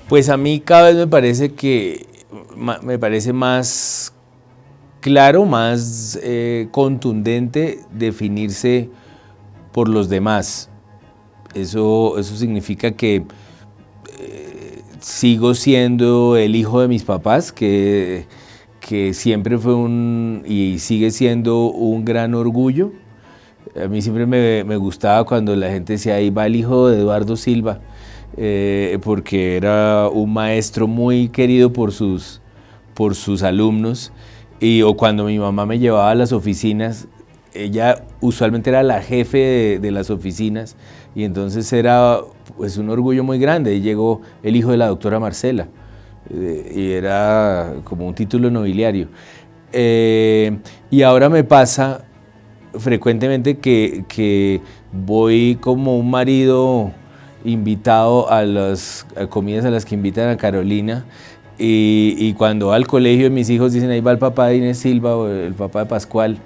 Pues a mí cada vez me parece más claro, más contundente definirse por los demás. Eso significa que sigo siendo el hijo de mis papás, que siempre fue y sigue siendo un gran orgullo. A mí siempre me gustaba cuando la gente decía, ahí va el hijo de Eduardo Silva, porque era un maestro muy querido por sus alumnos. O cuando mi mamá me llevaba a las oficinas, ella usualmente era la jefe de las oficinas, y entonces era pues un orgullo muy grande. Y llegó el hijo de la doctora Marcela, y era como un título nobiliario. Y ahora me pasa frecuentemente que voy como un marido invitado a las comidas a las que invitan a Carolina, y cuando va al colegio mis hijos dicen, ahí va el papá de Inés Silva o el papá de Pascual,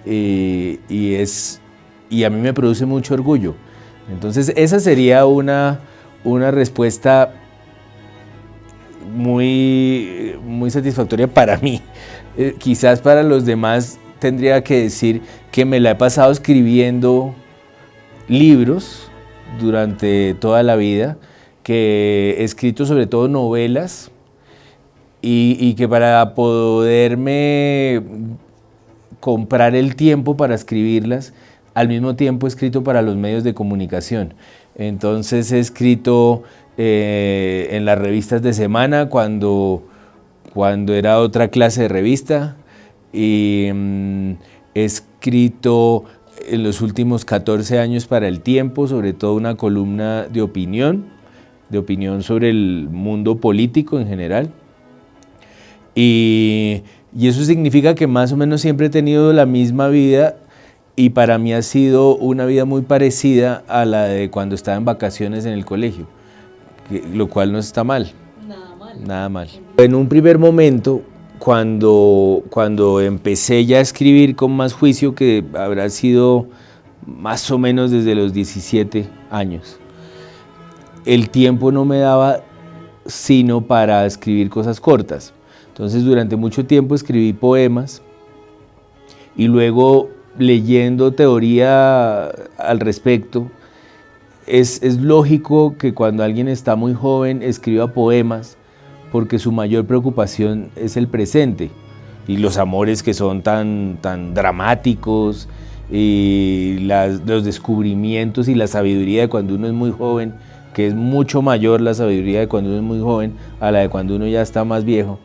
y a mí me produce mucho orgullo. Entonces esa sería una respuesta muy satisfactoria para mí. Quizás para los demás tendría que decir que me la he pasado escribiendo libros durante toda la vida, que he escrito sobre todo novelas, y que para poderme comprar el tiempo para escribirlas, al mismo tiempo he escrito para los medios de comunicación. Entonces he escrito en las revistas de semana cuando era otra clase de revista, y he escrito en los últimos 14 años para El Tiempo, sobre todo una columna de opinión sobre el mundo político en general. Y eso significa que más o menos siempre he tenido la misma vida, y para mí ha sido una vida muy parecida a la de cuando estaba en vacaciones en el colegio, lo cual no está mal. Nada mal. Nada mal. En un primer momento, cuando empecé ya a escribir con más juicio, que habrá sido más o menos desde los 17 años, el tiempo no me daba sino para escribir cosas cortas. Entonces durante mucho tiempo escribí poemas, y luego, leyendo teoría al respecto, es lógico que cuando alguien está muy joven escriba poemas, porque su mayor preocupación es el presente y los amores que son tan dramáticos, y los descubrimientos y la sabiduría de cuando uno es muy joven, que es mucho mayor la sabiduría de cuando uno es muy joven a la de cuando uno ya está más viejo,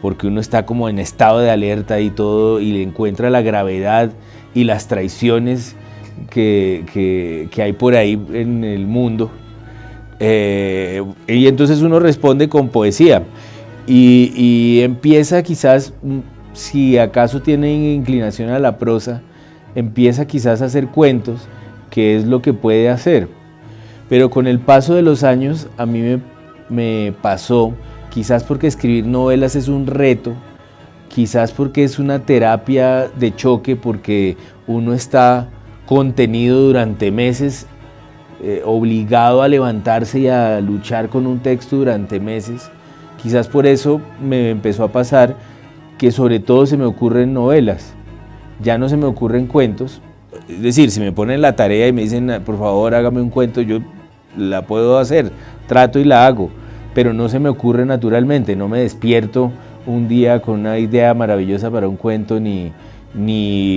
porque uno está como en estado de alerta y todo, y le encuentra la gravedad y las traiciones que hay por ahí en el mundo. Y entonces uno responde con poesía, y empieza quizás, si acaso tiene inclinación a la prosa, empieza quizás a hacer cuentos, que es lo que puede hacer. Pero con el paso de los años a mí me pasó, quizás porque escribir novelas es un reto, quizás porque es una terapia de choque, porque uno está contenido durante meses, obligado a levantarse y a luchar con un texto durante meses. Quizás por eso me empezó a pasar que sobre todo se me ocurren novelas, ya no se me ocurren cuentos. Es decir, si me ponen la tarea y me dicen, por favor hágame un cuento, yo la puedo hacer, trato y la hago, pero no se me ocurre naturalmente. No me despierto un día con una idea maravillosa para un cuento, ni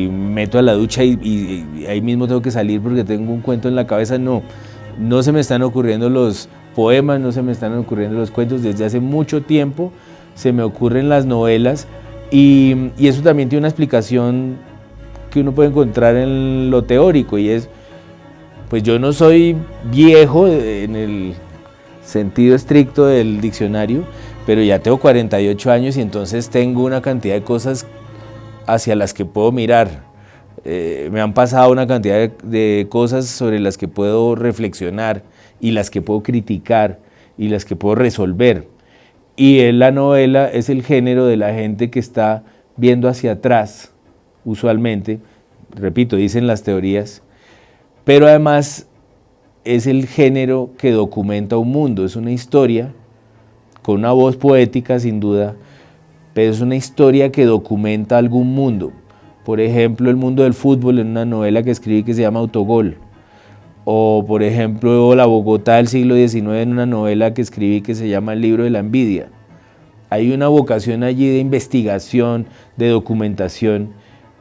meto a la ducha y ahí mismo tengo que salir porque tengo un cuento en la cabeza. No se me están ocurriendo los poemas, no se me están ocurriendo los cuentos. Desde hace mucho tiempo se me ocurren las novelas, y eso también tiene una explicación que uno puede encontrar en lo teórico, y es, pues yo no soy viejo en el sentido estricto del diccionario, pero ya tengo 48 años, y entonces tengo una cantidad de cosas hacia las que puedo mirar. Me han pasado una cantidad de cosas sobre las que puedo reflexionar, y las que puedo criticar, y las que puedo resolver. Y la novela es el género de la gente que está viendo hacia atrás, usualmente, repito, dicen las teorías, pero además es el género que documenta un mundo, es una historia con una voz poética sin duda, pero es una historia que documenta algún mundo. Por ejemplo, el mundo del fútbol en una novela que escribí que se llama Autogol. O por ejemplo, la Bogotá del siglo XIX en una novela que escribí que se llama El libro de la envidia. Hay una vocación allí de investigación, de documentación,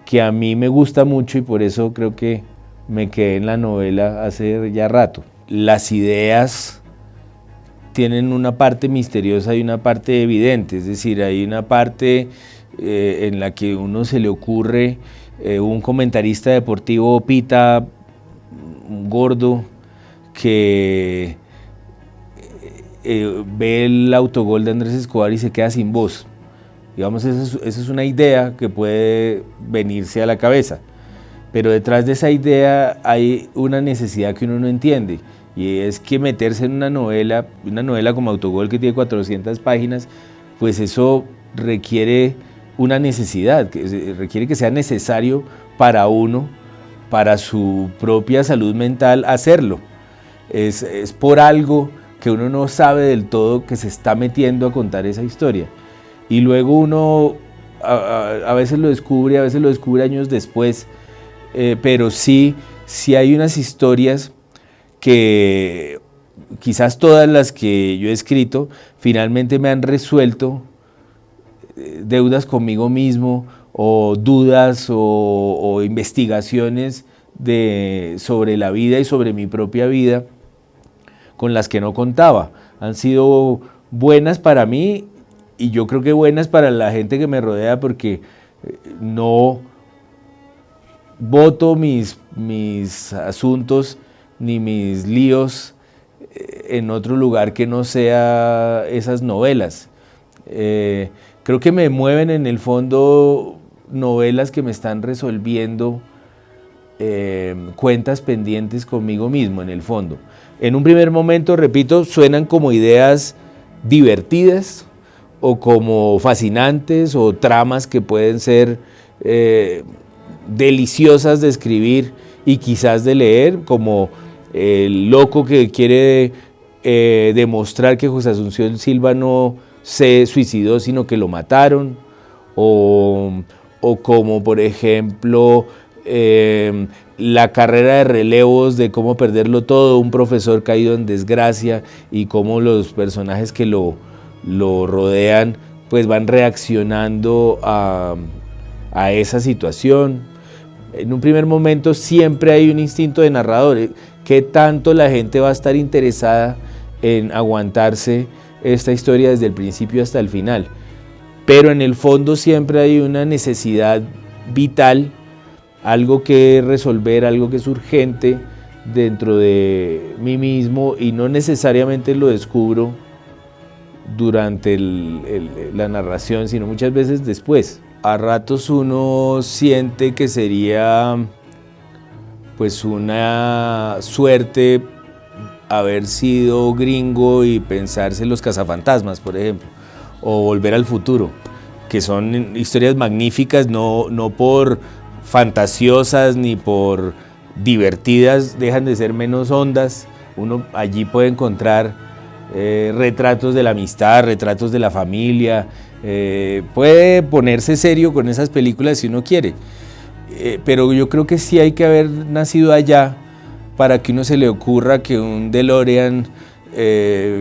que a mí me gusta mucho y por eso creo que me quedé en la novela hace ya rato. Las ideas tienen una parte misteriosa y una parte evidente, es decir, hay una parte en la que uno se le ocurre, un comentarista deportivo pita, un gordo, que ve el autogol de Andrés Escobar y se queda sin voz. Digamos, esa es una idea que puede venirse a la cabeza, pero detrás de esa idea hay una necesidad que uno no entiende, y es que meterse en una novela como Autogol que tiene 400 páginas, pues eso requiere una necesidad, requiere que sea necesario para uno, para su propia salud mental hacerlo. Es por algo que uno no sabe del todo que se está metiendo a contar esa historia. Y luego uno a veces lo descubre, a veces lo descubre años después, pero sí hay unas historias que quizás todas las que yo he escrito finalmente me han resuelto deudas conmigo mismo o dudas o investigaciones sobre la vida y sobre mi propia vida con las que no contaba. Han sido buenas para mí y yo creo que buenas para la gente que me rodea, porque no boto mis asuntos ni mis líos en otro lugar que no sea esas novelas. Creo que me mueven en el fondo novelas que me están resolviendo cuentas pendientes conmigo mismo en el fondo. En un primer momento, repito, suenan como ideas divertidas o como fascinantes o tramas que pueden ser deliciosas de escribir y quizás de leer, como el loco que quiere demostrar que José Asunción Silva no se suicidó sino que lo mataron, o como por ejemplo la carrera de relevos de cómo perderlo todo, un profesor caído en desgracia y cómo los personajes que lo rodean pues van reaccionando a esa situación. En un primer momento siempre hay un instinto de narrador, ¿qué tanto la gente va a estar interesada en aguantarse esta historia desde el principio hasta el final? Pero en el fondo siempre hay una necesidad vital, algo que resolver, algo que es urgente dentro de mí mismo, y no necesariamente lo descubro durante la narración, sino muchas veces después. A ratos uno siente que sería pues una suerte haber sido gringo y pensarse en Los Cazafantasmas, por ejemplo, o Volver al Futuro, que son historias magníficas, no por fantasiosas ni por divertidas, dejan de ser menos hondas. Uno allí puede encontrar retratos de la amistad, retratos de la familia, puede ponerse serio con esas películas si uno quiere, pero yo creo que sí hay que haber nacido allá para que uno se le ocurra que un DeLorean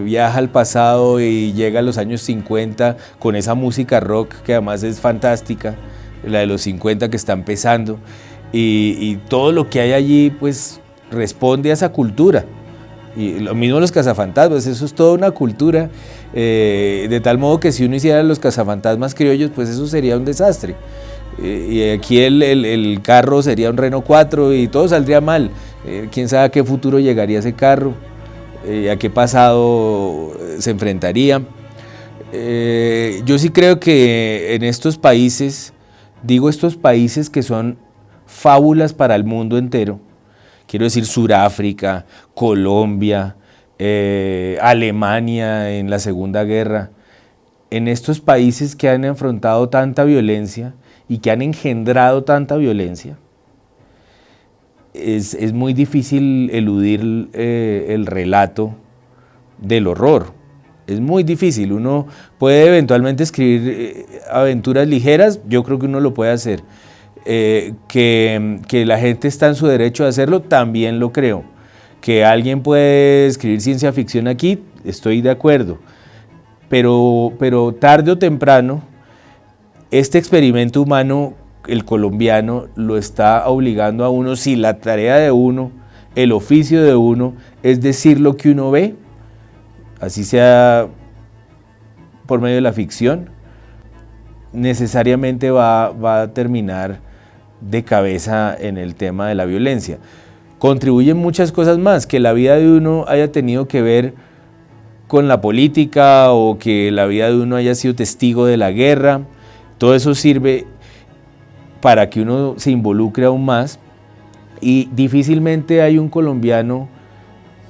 viaja al pasado y llega a los años 50 con esa música rock que además es fantástica, la de los 50 que está empezando, y todo lo que hay allí pues responde a esa cultura. Y lo mismo Los Cazafantasmas, eso es toda una cultura, de tal modo que si uno hiciera Los Cazafantasmas criollos, pues eso sería un desastre. Y aquí el carro sería un Renault 4 y todo saldría mal. Quién sabe a qué futuro llegaría ese carro, a qué pasado se enfrentaría. Yo sí creo que en estos países, digo estos países que son fábulas para el mundo entero, quiero decir Sudáfrica, Colombia, Alemania en la Segunda Guerra, en estos países que han afrontado tanta violencia y que han engendrado tanta violencia, es muy difícil eludir el relato del horror. Es muy difícil. Uno puede eventualmente escribir aventuras ligeras, yo creo que uno lo puede hacer. Que la gente está en su derecho de hacerlo, también lo creo. Que alguien puede escribir ciencia ficción aquí, estoy de acuerdo. Pero tarde o temprano, este experimento humano, el colombiano, lo está obligando a uno, si la tarea de uno, el oficio de uno, es decir lo que uno ve, así sea por medio de la ficción, necesariamente va a terminar de cabeza en el tema de la violencia. Contribuyen muchas cosas más, que la vida de uno haya tenido que ver con la política o que la vida de uno haya sido testigo de la guerra. Todo eso sirve para que uno se involucre aún más, y difícilmente hay un colombiano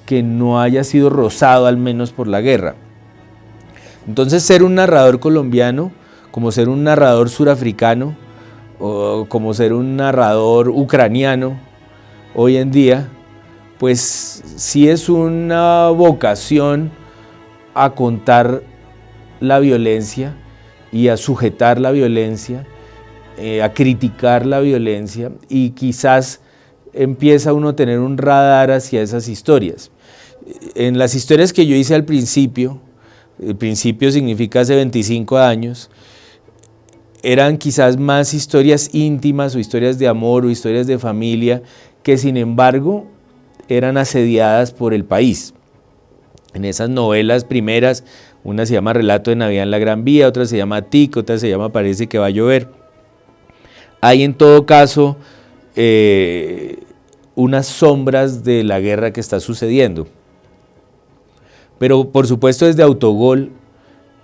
que no haya sido rozado al menos por la guerra. Entonces, ser un narrador colombiano, como ser un narrador surafricano o como ser un narrador ucraniano hoy en día, pues sí es una vocación a contar la violencia y a sujetar la violencia, a criticar la violencia, y quizás empieza uno a tener un radar hacia esas historias. En las historias que yo hice al principio, el principio significa hace 25 años, eran quizás más historias íntimas o historias de amor o historias de familia que sin embargo eran asediadas por el país. En esas novelas primeras, una se llama Relato de Navidad en la Gran Vía, otra se llama Tic, otra se llama Parece que va a llover. Hay en todo caso unas sombras de la guerra que está sucediendo. Pero por supuesto desde Autogol,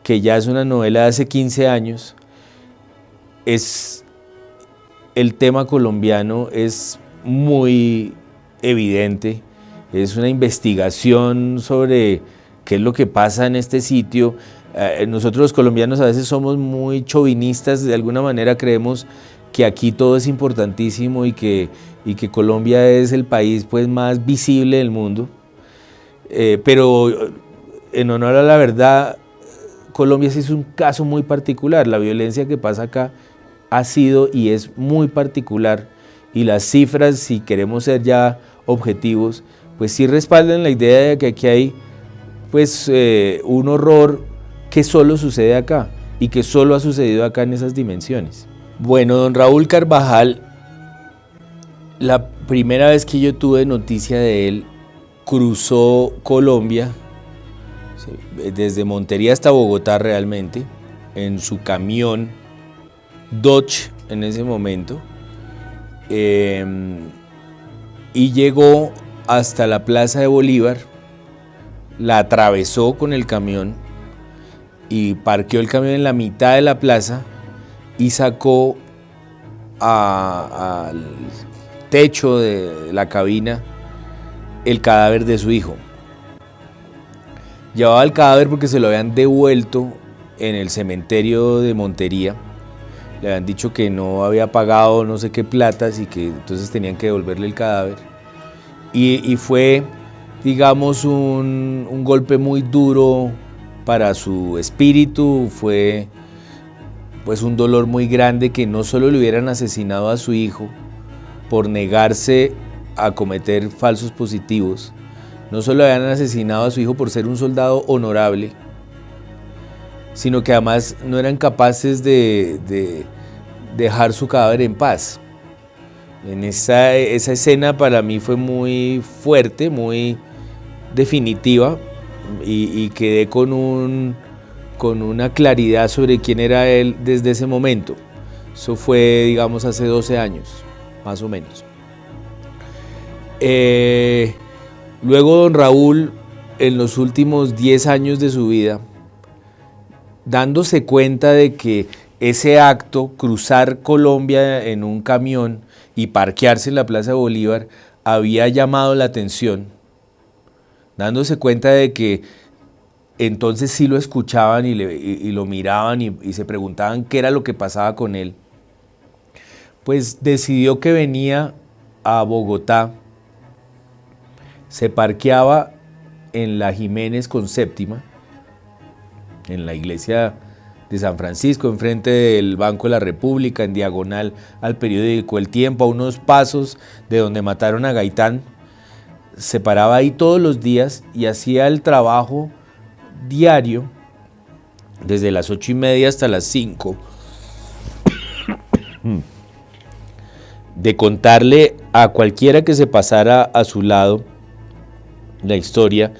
que ya es una novela de hace 15 años, el tema colombiano es muy evidente. Es una investigación sobre qué es lo que pasa en este sitio. Nosotros los colombianos a veces somos muy chauvinistas, de alguna manera creemos que aquí todo es importantísimo y que Colombia es el país pues, más visible del mundo. Pero en honor a la verdad, Colombia sí es un caso muy particular. La violencia que pasa acá ha sido y es muy particular, y las cifras, si queremos ser ya objetivos, pues sí respaldan la idea de que aquí hay pues, un horror que solo sucede acá y que solo ha sucedido acá en esas dimensiones. Bueno, don Raúl Carvajal, la primera vez que yo tuve noticia de él, cruzó Colombia, desde Montería hasta Bogotá realmente, en su camión Dodge en ese momento, y llegó hasta la Plaza de Bolívar, la atravesó con el camión y parqueó el camión en la mitad de la plaza y sacó al techo de la cabina el cadáver de su hijo. Llevaba el cadáver porque se lo habían devuelto en el cementerio de Montería. Le habían dicho que no había pagado no sé qué platas y que entonces tenían que devolverle el cadáver. Y fue, digamos, un golpe muy duro para su espíritu. Fue pues un dolor muy grande que no solo le hubieran asesinado a su hijo por negarse a cometer falsos positivos, no solo habían asesinado a su hijo por ser un soldado honorable, sino que además no eran capaces de dejar su cadáver en paz. En esa escena para mí fue muy fuerte, muy definitiva, y quedé con una claridad sobre quién era él desde ese momento. Eso fue, digamos, hace 12 años, más o menos. Luego don Raúl, en los últimos 10 años de su vida, dándose cuenta de que ese acto, cruzar Colombia en un camión y parquearse en la Plaza de Bolívar, había llamado la atención, dándose cuenta de que entonces sí lo escuchaban y lo miraban y se preguntaban qué era lo que pasaba con él, pues decidió que venía a Bogotá, se parqueaba en la Jiménez con Séptima en la iglesia de San Francisco, enfrente del Banco de la República, en diagonal al periódico El Tiempo, a unos pasos de donde mataron a Gaitán. Se paraba ahí todos los días y hacía el trabajo diario, desde las 8:30 hasta las 5, de contarle a cualquiera que se pasara a su lado la historia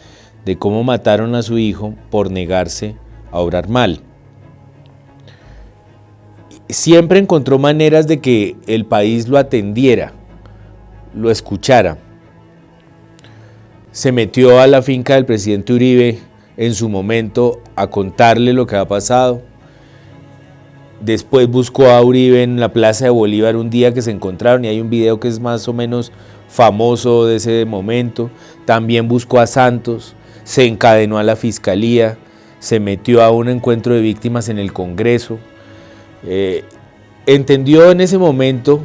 de cómo mataron a su hijo por negarse a obrar mal. Siempre encontró maneras de que el país lo atendiera, lo escuchara. Se metió a la finca del presidente Uribe en su momento a contarle lo que había pasado. Después buscó a Uribe en la Plaza de Bolívar un día que se encontraron, y hay un video que es más o menos famoso de ese momento. También buscó a Santos, se encadenó a la fiscalía, se metió a un encuentro de víctimas en el Congreso. Entendió en ese momento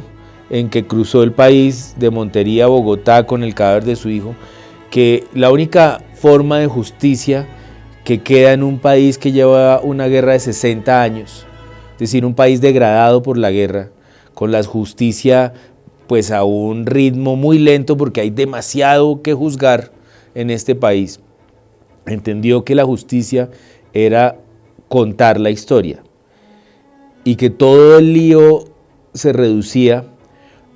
en que cruzó el país de Montería a Bogotá con el cadáver de su hijo, que la única forma de justicia que queda en un país que lleva una guerra de 60 años, es decir, un país degradado por la guerra, con la justicia pues a un ritmo muy lento porque hay demasiado que juzgar en este país, entendió que la justicia era contar la historia y que todo el lío se reducía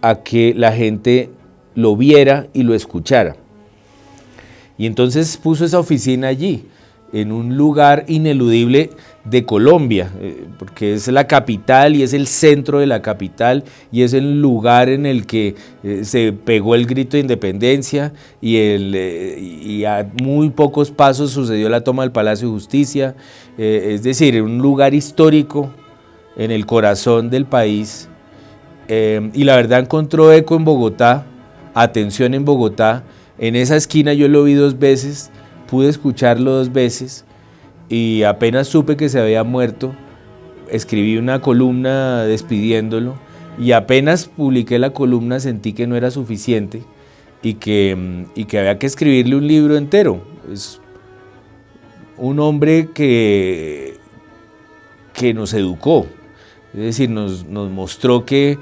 a que la gente lo viera y lo escuchara. Y entonces puso esa oficina allí, en un lugar ineludible de Colombia, porque es la capital y es el centro de la capital y es el lugar en el que se pegó el grito de independencia y a muy pocos pasos sucedió la toma del Palacio de Justicia, es decir, un lugar histórico en el corazón del país, y la verdad encontró eco en Bogotá, atención en Bogotá. En esa esquina yo lo vi 2 veces, pude escucharlo 2 veces y apenas supe que se había muerto, escribí una columna despidiéndolo y apenas publiqué la columna sentí que no era suficiente y que había que escribirle un libro entero. Es un hombre que nos educó, es decir, nos mostró que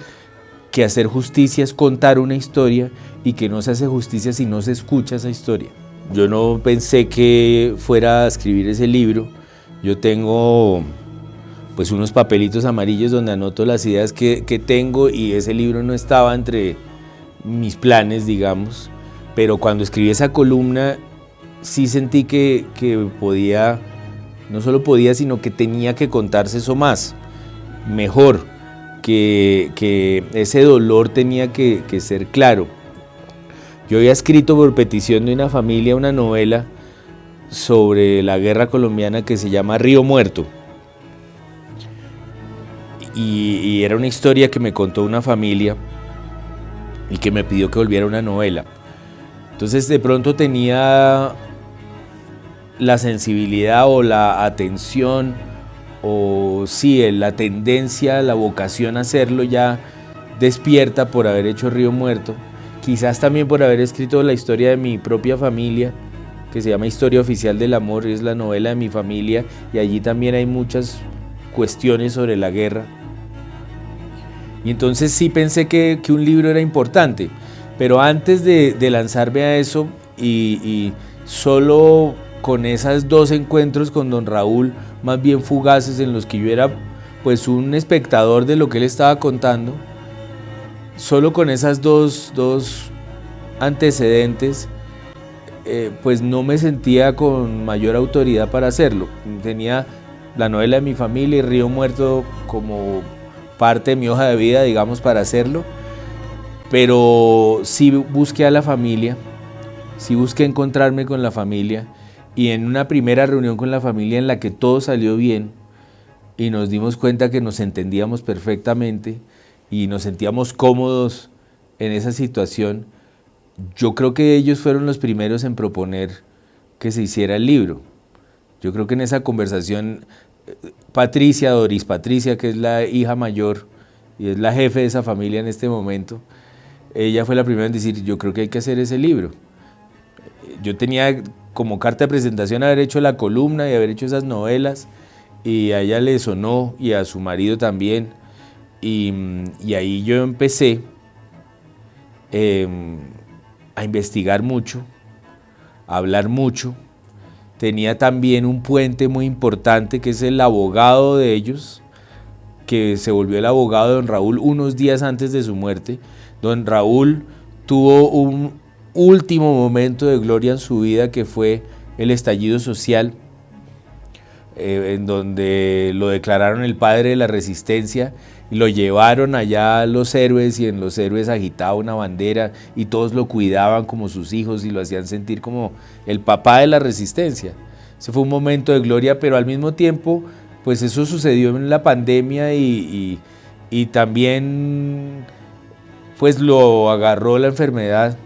hacer justicia es contar una historia y que no se hace justicia si no se escucha esa historia. Yo no pensé que fuera a escribir ese libro. Yo tengo pues unos papelitos amarillos donde anoto las ideas que tengo y ese libro no estaba entre mis planes, digamos, pero cuando escribí esa columna sí sentí que podía, no solo podía, sino que tenía que contarse eso más, mejor, que ese dolor tenía que ser claro. Yo había escrito por petición de una familia una novela sobre la guerra colombiana que se llama Río Muerto. Y era una historia que me contó una familia y que me pidió que volviera una novela. Entonces de pronto tenía la sensibilidad o la atención o sí, la tendencia, la vocación a hacerlo ya despierta por haber hecho Río Muerto. Quizás también por haber escrito la historia de mi propia familia, que se llama Historia Oficial del Amor, es la novela de mi familia, y allí también hay muchas cuestiones sobre la guerra. Y entonces sí pensé que un libro era importante, pero antes de lanzarme a eso, y solo con esos 2 encuentros con don Raúl, más bien fugaces, en los que yo era pues un espectador de lo que él estaba contando, solo con esas dos antecedentes, pues no me sentía con mayor autoridad para hacerlo. Tenía la novela de mi familia y Río Muerto como parte de mi hoja de vida, digamos, para hacerlo, pero sí busqué a la familia, sí busqué encontrarme con la familia, y en una primera reunión con la familia en la que todo salió bien y nos dimos cuenta que nos entendíamos perfectamente y nos sentíamos cómodos en esa situación, yo creo que ellos fueron los primeros en proponer que se hiciera el libro. Yo creo que en esa conversación Patricia, Doris Patricia, que es la hija mayor y es la jefe de esa familia en este momento, ella fue la primera en decir, yo creo que hay que hacer ese libro. Yo tenía como carta de presentación haber hecho la columna y haber hecho esas novelas, y a ella le sonó y a su marido también, y ahí yo empecé a investigar mucho, a hablar mucho. Tenía también un puente muy importante que es el abogado de ellos, que se volvió el abogado de don Raúl unos días antes de su muerte. Don Raúl tuvo un último momento de gloria en su vida, que fue el estallido social, en donde lo declararon el padre de la resistencia y lo llevaron allá a Los Héroes, y en Los Héroes agitaba una bandera y todos lo cuidaban como sus hijos y lo hacían sentir como el papá de la resistencia. Ese fue un momento de gloria, pero al mismo tiempo pues eso sucedió en la pandemia y también pues lo agarró la enfermedad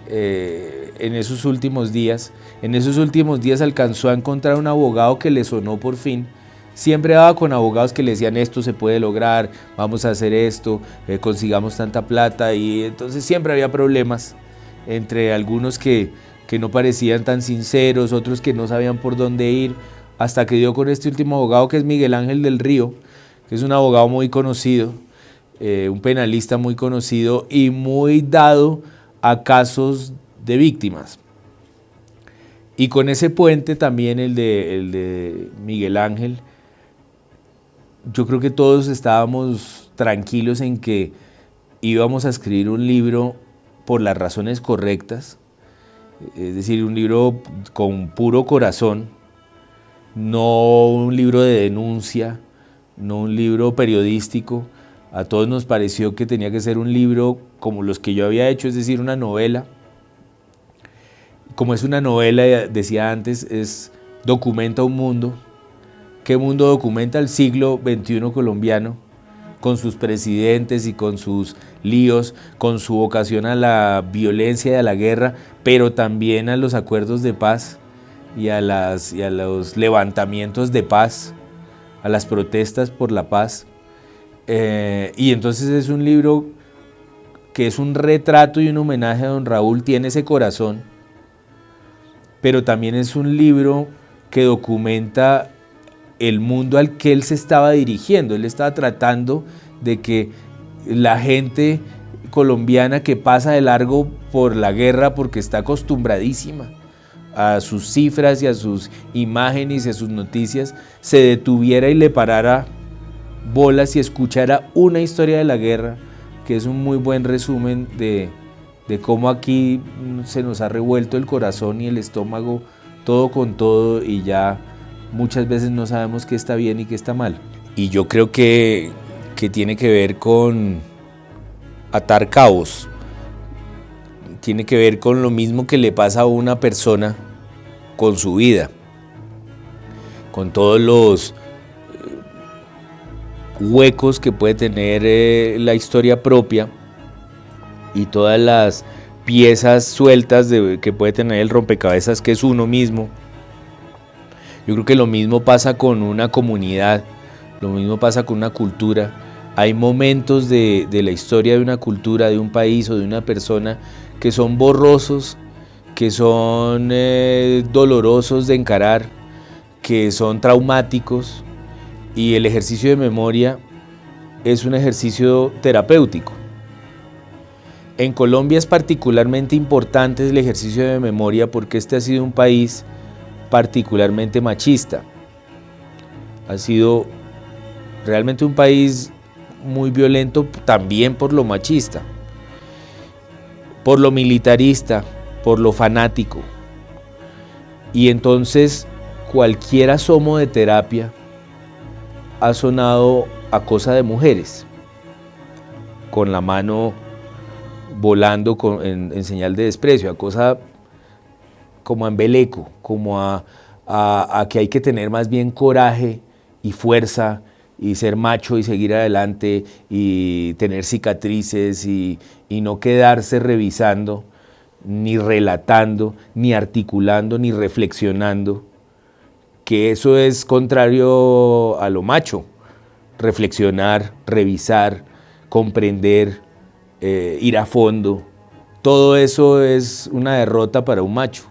en esos últimos días. En esos últimos días alcanzó a encontrar un abogado que le sonó por fin. Siempre daba con abogados que le decían esto se puede lograr, vamos a hacer esto, consigamos tanta plata, y entonces siempre había problemas entre algunos que no parecían tan sinceros, otros que no sabían por dónde ir, hasta que dio con este último abogado, que es Miguel Ángel del Río, que es un abogado muy conocido, un penalista muy conocido y muy dado a casos de víctimas. Y con ese puente también, el de Miguel Ángel, yo creo que todos estábamos tranquilos en que íbamos a escribir un libro por las razones correctas, es decir, un libro con puro corazón, no un libro de denuncia, no un libro periodístico. A todos nos pareció que tenía que ser un libro como los que yo había hecho, es decir, una novela. Como es una novela, decía antes, documenta un mundo. ¿Qué mundo documenta? El siglo XXI colombiano, con sus presidentes y con sus líos, con su vocación a la violencia y a la guerra, pero también a los acuerdos de paz y a los levantamientos de paz, a las protestas por la paz. Y entonces es un libro que es un retrato y un homenaje a don Raúl, tiene ese corazón, pero también es un libro que documenta el mundo al que él se estaba dirigiendo. Él estaba tratando de que la gente colombiana que pasa de largo por la guerra, porque está acostumbradísima a sus cifras y a sus imágenes y a sus noticias, se detuviera y le parara bolas y escuchara una historia de la guerra, que es un muy buen resumen de cómo aquí se nos ha revuelto el corazón y el estómago, todo con todo, y ya muchas veces no sabemos qué está bien y qué está mal. Y yo creo que tiene que ver con atar cabos, tiene que ver con lo mismo que le pasa a una persona con su vida, con todos los huecos que puede tener la historia propia y todas las piezas sueltas que puede tener el rompecabezas que es uno mismo. Yo creo que lo mismo pasa con una comunidad, lo mismo pasa con una cultura. Hay momentos de la historia de una cultura, de un país o de una persona que son borrosos, que son dolorosos de encarar, que son traumáticos, y el ejercicio de memoria es un ejercicio terapéutico. En Colombia es particularmente importante el ejercicio de memoria porque este ha sido un país particularmente machista. Ha sido realmente un país muy violento también por lo machista, por lo militarista, por lo fanático. Y entonces cualquier asomo de terapia ha sonado a cosa de mujeres, con la mano volando en señal de desprecio, a cosa como a embeleco, como a que hay que tener más bien coraje y fuerza y ser macho y seguir adelante y tener cicatrices y no quedarse revisando, ni relatando, ni articulando, ni reflexionando, que eso es contrario a lo macho. Reflexionar, revisar, comprender, ir a fondo, todo eso es una derrota para un macho.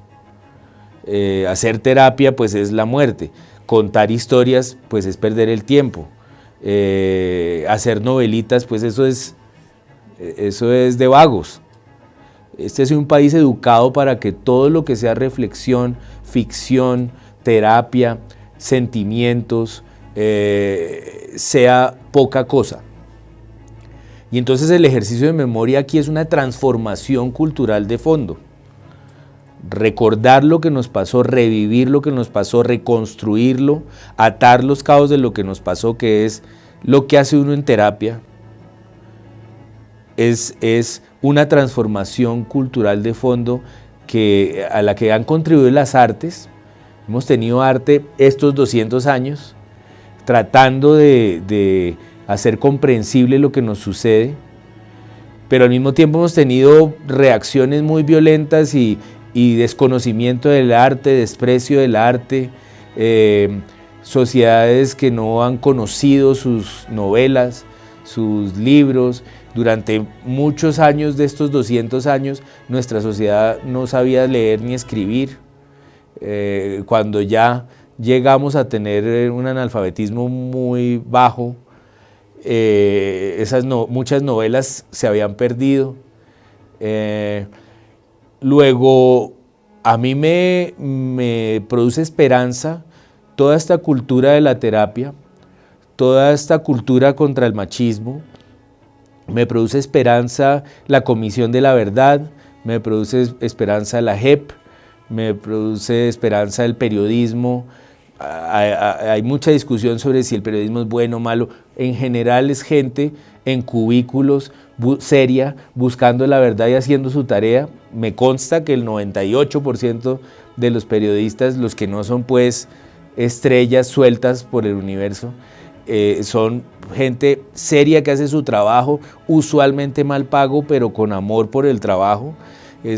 Hacer terapia pues es la muerte. Contar historias pues es perder el tiempo. Hacer novelitas pues eso es de vagos. Este es un país educado para que todo lo que sea reflexión, ficción, terapia, sentimientos, sea poca cosa. Y entonces el ejercicio de memoria aquí es una transformación cultural de fondo. Recordar lo que nos pasó, revivir lo que nos pasó, reconstruirlo, atar los cabos de lo que nos pasó, que es lo que hace uno en terapia. Es una transformación cultural de fondo a la que han contribuido las artes. Hemos tenido arte estos 200 años tratando de hacer comprensible lo que nos sucede, pero al mismo tiempo hemos tenido reacciones muy violentas y desconocimiento del arte, desprecio del arte, sociedades que no han conocido sus novelas, sus libros. Durante muchos años de estos 200 años, nuestra sociedad no sabía leer ni escribir. Cuando ya llegamos a tener un analfabetismo muy bajo, muchas novelas se habían perdido. Luego, a mí me produce esperanza toda esta cultura de la terapia, toda esta cultura contra el machismo. Me produce esperanza la Comisión de la Verdad, me produce esperanza la JEP, me produce esperanza el periodismo. Hay mucha discusión sobre si el periodismo es bueno o malo. En general es gente en cubículos seria, buscando la verdad y haciendo su tarea. Me consta que el 98% de los periodistas, los que no son pues estrellas sueltas por el universo, son gente seria que hace su trabajo, usualmente mal pago, pero con amor por el trabajo.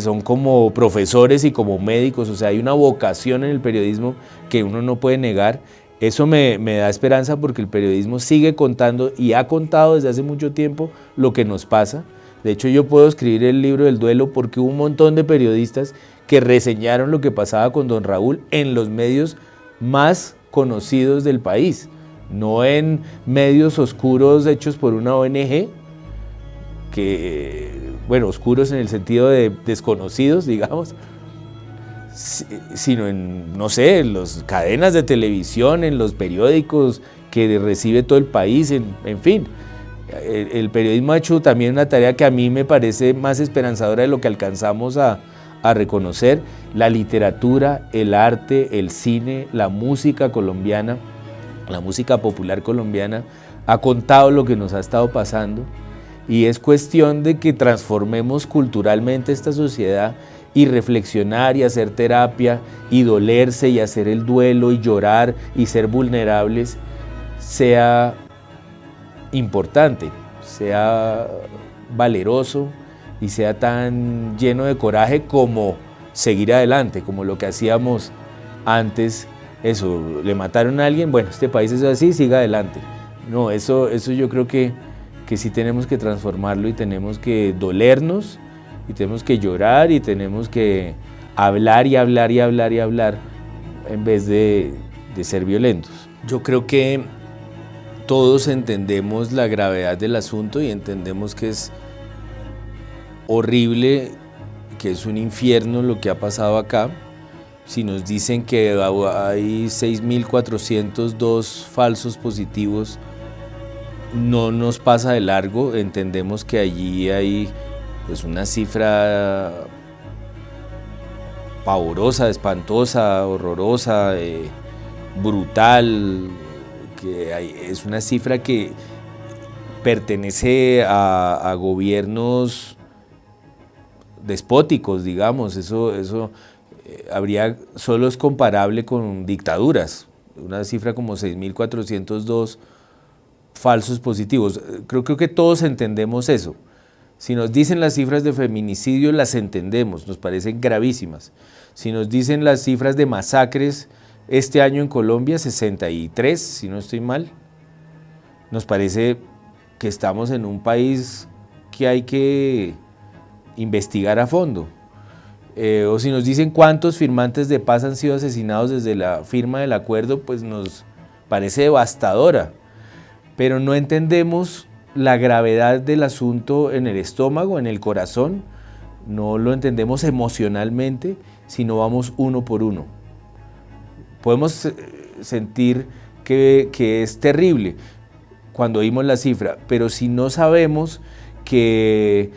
Son como profesores y como médicos, o sea, hay una vocación en el periodismo que uno no puede negar. Eso me da esperanza porque el periodismo sigue contando y ha contado desde hace mucho tiempo lo que nos pasa. De hecho, yo puedo escribir el libro del duelo porque hubo un montón de periodistas que reseñaron lo que pasaba con don Raúl en los medios más conocidos del país, no en medios oscuros hechos por una ONG, que, bueno, oscuros en el sentido de desconocidos, digamos, sino en, no sé, en las cadenas de televisión, en los periódicos que recibe todo el país, en fin. El periodismo ha hecho también una tarea que a mí me parece más esperanzadora de lo que alcanzamos a reconocer. La literatura, el arte, el cine, la música colombiana, la música popular colombiana ha contado lo que nos ha estado pasando y es cuestión de que transformemos culturalmente esta sociedad y reflexionar y hacer terapia y dolerse y hacer el duelo y llorar y ser vulnerables sea importante, sea valeroso y sea tan lleno de coraje como seguir adelante, como lo que hacíamos antes. Eso, le mataron a alguien, bueno, este país es así, siga adelante. No, eso yo creo que sí tenemos que transformarlo y tenemos que dolernos y tenemos que llorar y tenemos que hablar y hablar y hablar y hablar en vez de ser violentos. Yo creo que todos entendemos la gravedad del asunto y entendemos que es horrible, que es un infierno lo que ha pasado acá. Si nos dicen que hay 6.402 falsos positivos, no nos pasa de largo, entendemos que allí hay pues una cifra pavorosa, espantosa, horrorosa, brutal, es una cifra que pertenece a gobiernos despóticos, digamos. Eso solo es comparable con dictaduras, una cifra como 6.402 falsos positivos. Creo que todos entendemos eso. Si nos dicen las cifras de feminicidio, las entendemos, nos parecen gravísimas. Si nos dicen las cifras de masacres este año en Colombia, 63, si no estoy mal, nos parece que estamos en un país que hay que investigar a fondo. o si nos dicen cuántos firmantes de paz han sido asesinados desde la firma del acuerdo, pues nos parece devastadora, pero no entendemos la gravedad del asunto en el estómago, en el corazón, no lo entendemos emocionalmente, sino vamos uno por uno. Podemos sentir que es terrible cuando oímos la cifra, pero si no sabemos que,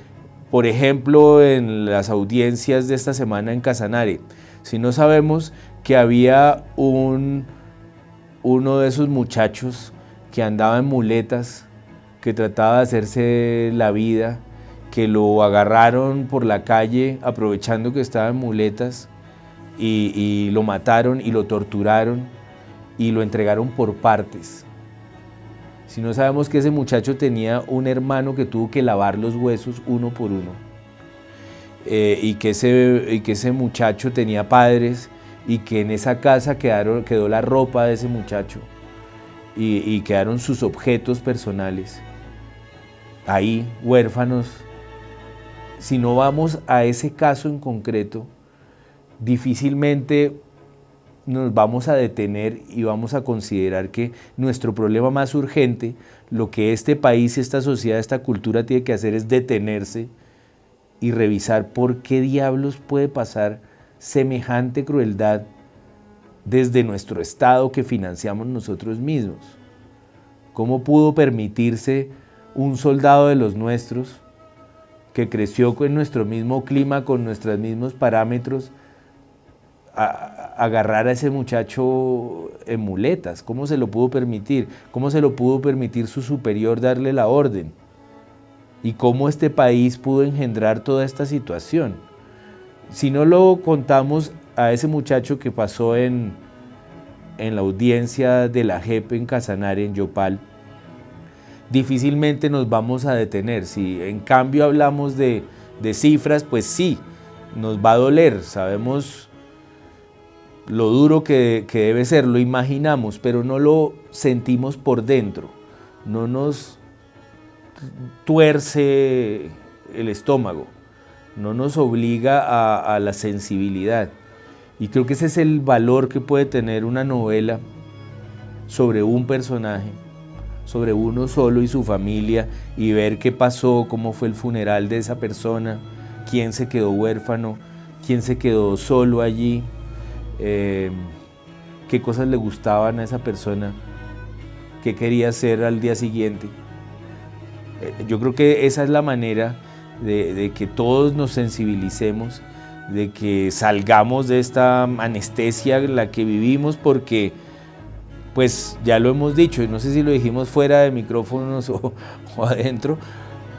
por ejemplo, en las audiencias de esta semana en Casanare, si no sabemos que había uno de esos muchachos que andaba en muletas, que trataba de hacerse la vida, que lo agarraron por la calle aprovechando que estaba en muletas y lo mataron y lo torturaron y lo entregaron por partes. Si no sabemos que ese muchacho tenía un hermano que tuvo que lavar los huesos uno por uno, y que ese muchacho tenía padres y que en esa casa quedó la ropa de ese muchacho y quedaron sus objetos personales ahí, huérfanos. Si no vamos a ese caso en concreto, difícilmente nos vamos a detener y vamos a considerar que nuestro problema más urgente, lo que este país, esta sociedad, esta cultura tiene que hacer es detenerse y revisar por qué diablos puede pasar semejante crueldad desde nuestro Estado que financiamos nosotros mismos. ¿Cómo pudo permitirse un soldado de los nuestros que creció en nuestro mismo clima, con nuestros mismos parámetros, agarrar a ese muchacho en muletas? ¿Cómo se lo pudo permitir? ¿Cómo se lo pudo permitir su superior darle la orden? ¿Y cómo este país pudo engendrar toda esta situación? Si no lo contamos a ese muchacho que pasó en la audiencia de la JEP en Casanare, en Yopal, difícilmente nos vamos a detener. Si en cambio hablamos de cifras, pues sí, nos va a doler, sabemos lo duro que debe ser, lo imaginamos, pero no lo sentimos por dentro, no nos tuerce el estómago, no nos obliga a la sensibilidad. Y creo que ese es el valor que puede tener una novela sobre un personaje, sobre uno solo y su familia, y ver qué pasó, cómo fue el funeral de esa persona, quién se quedó huérfano, quién se quedó solo allí, qué cosas le gustaban a esa persona, qué quería hacer al día siguiente. Yo creo que esa es la manera de que todos nos sensibilicemos, de que salgamos de esta anestesia en la que vivimos, porque pues ya lo hemos dicho, y no sé si lo dijimos fuera de micrófonos o adentro,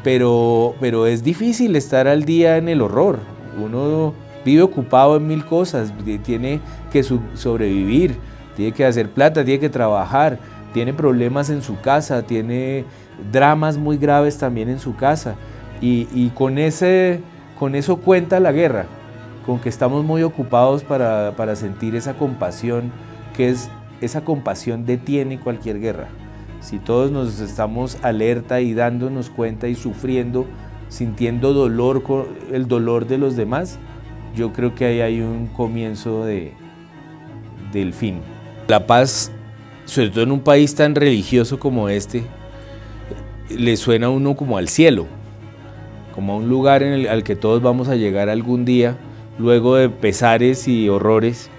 pero es difícil estar al día en el horror. Uno vive ocupado en mil cosas, tiene que sobrevivir, tiene que hacer plata, tiene que trabajar, tiene problemas en su casa, tiene dramas muy graves también en su casa, y con eso cuenta la guerra, con que estamos muy ocupados para sentir esa compasión, que es esa compasión detiene cualquier guerra. Si todos nos estamos alerta y dándonos cuenta y sufriendo, sintiendo dolor, el dolor de los demás, yo creo que ahí hay un comienzo del fin. La paz, sobre todo en un país tan religioso como este, le suena a uno como al cielo, como a un lugar al que todos vamos a llegar algún día, luego de pesares y horrores,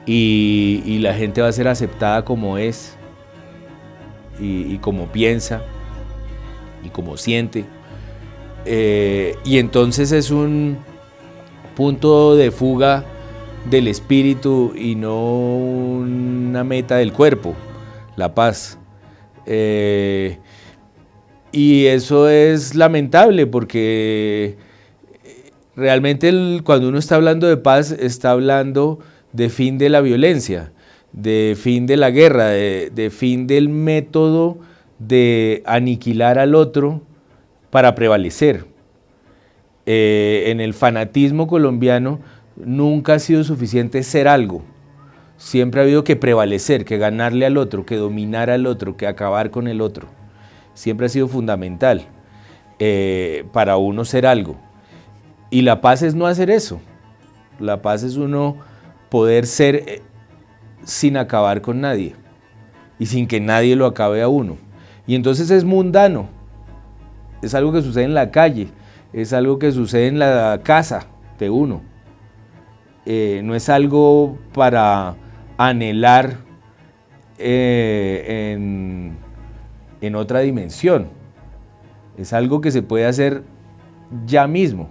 y la gente va a ser aceptada como es, y como piensa, y como siente. Y entonces es un punto de fuga del espíritu y no una meta del cuerpo, la paz. Y eso es lamentable, porque realmente cuando uno está hablando de paz, está hablando de fin de la violencia, de fin de la guerra, de fin del método de aniquilar al otro para prevalecer. En el fanatismo colombiano nunca ha sido suficiente ser algo, siempre ha habido que prevalecer, que ganarle al otro, que dominar al otro, que acabar con el otro. Siempre ha sido fundamental para uno ser algo. Y la paz es no hacer eso. La paz es uno poder ser sin acabar con nadie y sin que nadie lo acabe a uno. Y entonces es mundano, es algo que sucede en la calle, es algo que sucede en la casa de uno. No es algo para anhelar en otra dimensión. Es algo que se puede hacer ya mismo.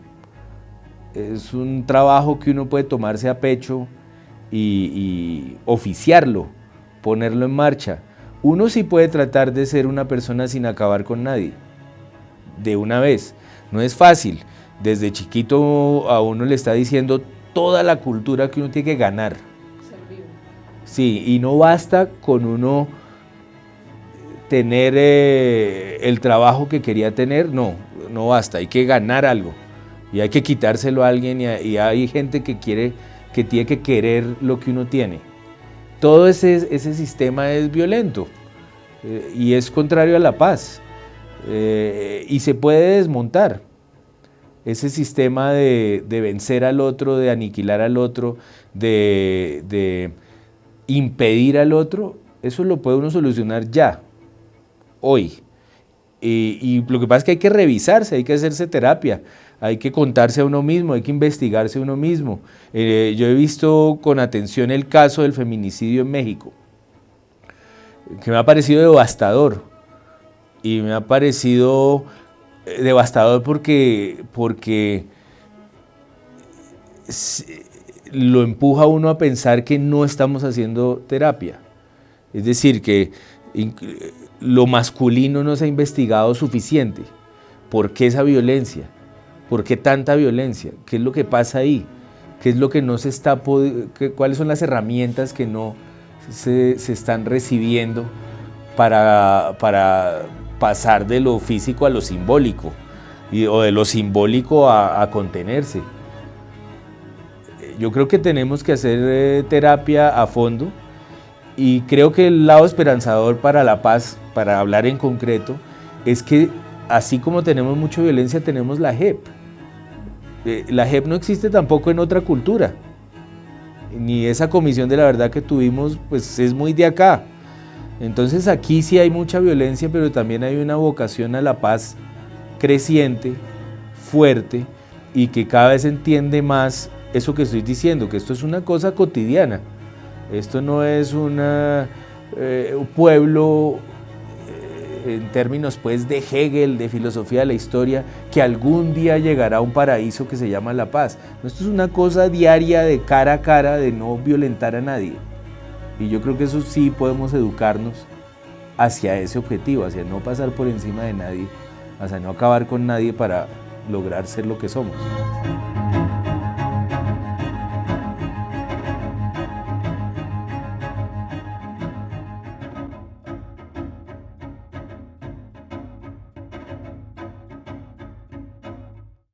Es un trabajo que uno puede tomarse a pecho y oficiarlo, ponerlo en marcha. Uno sí puede tratar de ser una persona sin acabar con nadie, de una vez. No es fácil. Desde chiquito a uno le está diciendo toda la cultura que uno tiene que ganar. Ser vivo. Sí, y no basta con uno tener el trabajo que quería tener, no basta, hay que ganar algo. Y hay que quitárselo a alguien y hay gente que tiene que querer lo que uno tiene. Todo ese sistema es violento y es contrario a la paz. Y se puede desmontar. Ese sistema de vencer al otro, de aniquilar al otro, de impedir al otro, eso lo puede uno solucionar ya, hoy. Y lo que pasa es que hay que revisarse, hay que hacerse terapia, hay que contarse a uno mismo, hay que investigarse a uno mismo. Yo he visto con atención el caso del feminicidio en México, que me ha parecido devastador. Y me ha parecido devastador porque lo empuja a uno a pensar que no estamos haciendo terapia. Es decir, que lo masculino no se ha investigado suficiente. ¿Por qué esa violencia? ¿Por qué tanta violencia? ¿Qué es lo que pasa ahí? ¿Qué es lo que no se está cuáles son las herramientas que no se están recibiendo para pasar de lo físico a lo simbólico o de lo simbólico a contenerse? Yo creo que tenemos que hacer terapia a fondo y creo que el lado esperanzador para la paz, para hablar en concreto, es que así como tenemos mucha violencia, tenemos la JEP. La JEP no existe tampoco en otra cultura, ni esa comisión de la verdad que tuvimos, pues es muy de acá. Entonces aquí sí hay mucha violencia, pero también hay una vocación a la paz creciente, fuerte, y que cada vez entiende más eso que estoy diciendo, que esto es una cosa cotidiana. Esto no es un pueblo en términos pues de Hegel, de filosofía de la historia, que algún día llegará a un paraíso que se llama la paz. Esto es una cosa diaria de cara a cara, de no violentar a nadie. Y yo creo que eso sí podemos educarnos hacia ese objetivo, hacia no pasar por encima de nadie, hacia no acabar con nadie para lograr ser lo que somos.